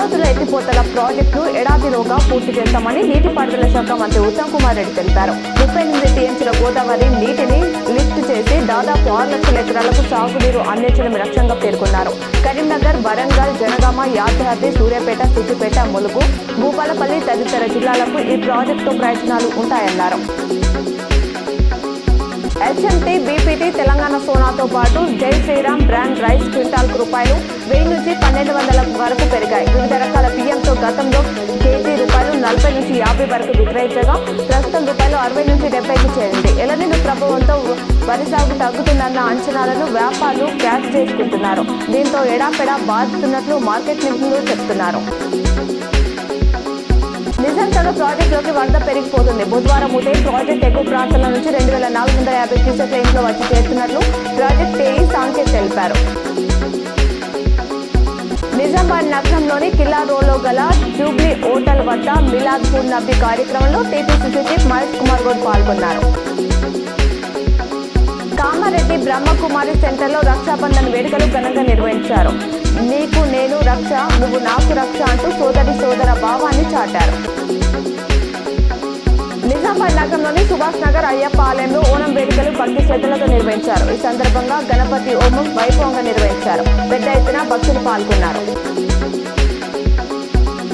బాధితుల ఎత్తిపోతల ప్రాజెక్టును ఏడాదిలోగా పూర్తి చేస్తామని నీటిపారుదల శాఖ మంత్రి ఉత్తమ్ కుమార్ రెడ్డి తెలిపారు. 38 టీఎంసీల గోదావరి నీటిని లిఫ్ట్ చేసి దాదాపు 6 లక్షల ఎకరాలకు సాగునీరు అందించడం లక్ష్యంగా పేర్కొన్నారు. కరీంనగర్, వరంగల్, జనగామ, యాదాద్రి, సూర్యాపేట, సిద్దిపేట, ములుగు, భూపాలపల్లి తదితర జిల్లాలకు ఈ ప్రాజెక్టు ప్రయోజనాలు ఉంటాయన్నారు. హెచ్ఎంటీ, బీపీటీ, తెలంగాణ సోనాతో పాటు జై శ్రీరామ్ బ్రాండ్ రైస్ క్వింటాల్కు రూపాయలు 1000 నుంచి 1200 వరకు పెరిగాయి. వివిధ రకాల బియ్యంతో గతంలో కేజీ రూపాయలు 40 నుంచి 50 వరకు విక్రయించగా ప్రస్తుతం రూపాయలు 60 నుంచి 70కి చేరింది. ఎలనీను ప్రభావంతో వరి సాగు తగ్గుతుందన్న అంచనాలను వ్యాపారులు క్యాచ్ చేసుకుంటున్నారు. దీంతో ఎడాపెడా బాధిస్తున్నట్లు మార్కెట్ నిపుణులు చెబుతున్నారు. నిజాంతలో ప్రాజెక్టులోకి వరద పెరిగిపోతుంది. బుధవారం ఉదయం ప్రాజెక్ట్ ఎగువ ప్రాంతాల నుంచి 2450 క్యూసెక్ల ఇంట్లో వచ్చి చేస్తున్నట్లు ప్రాజెక్ట్ ఏఈ సాంకేత్ తెలిపారు. నిజామాబాద్ నగరంలోని కిల్లా రోడ్లో గల జూబ్లీ హోటల్ వద్ద మిలాద్ ఉన్ నబీ కార్యక్రమంలో టీపీసీసీ చీఫ్ మహేష్ కుమార్ గౌడ్ పాల్గొన్నారు. కామారెడ్డి బ్రహ్మకుమారి సెంటర్లో రక్షాబంధన్ వేడుకలు ఘనంగా నిర్వహించారు. నీకు నేను రక్ష, నువ్వు నాకు రక్ష అంటూ సోదర భావాన్ని చాటారు. నిజామాబాద్ నగరంలోని సుభాష్ నగర్ అయ్యప్ప ఆలయంలో ఓణం వేడుకలు భక్తి శ్రద్ధలతో నిర్వహించారు. ఈ సందర్భంగా గణపతి హోమం వైభవంగా నిర్వహించారు. పెద్ద ఎత్తున భక్తులు పాల్గొన్నారు.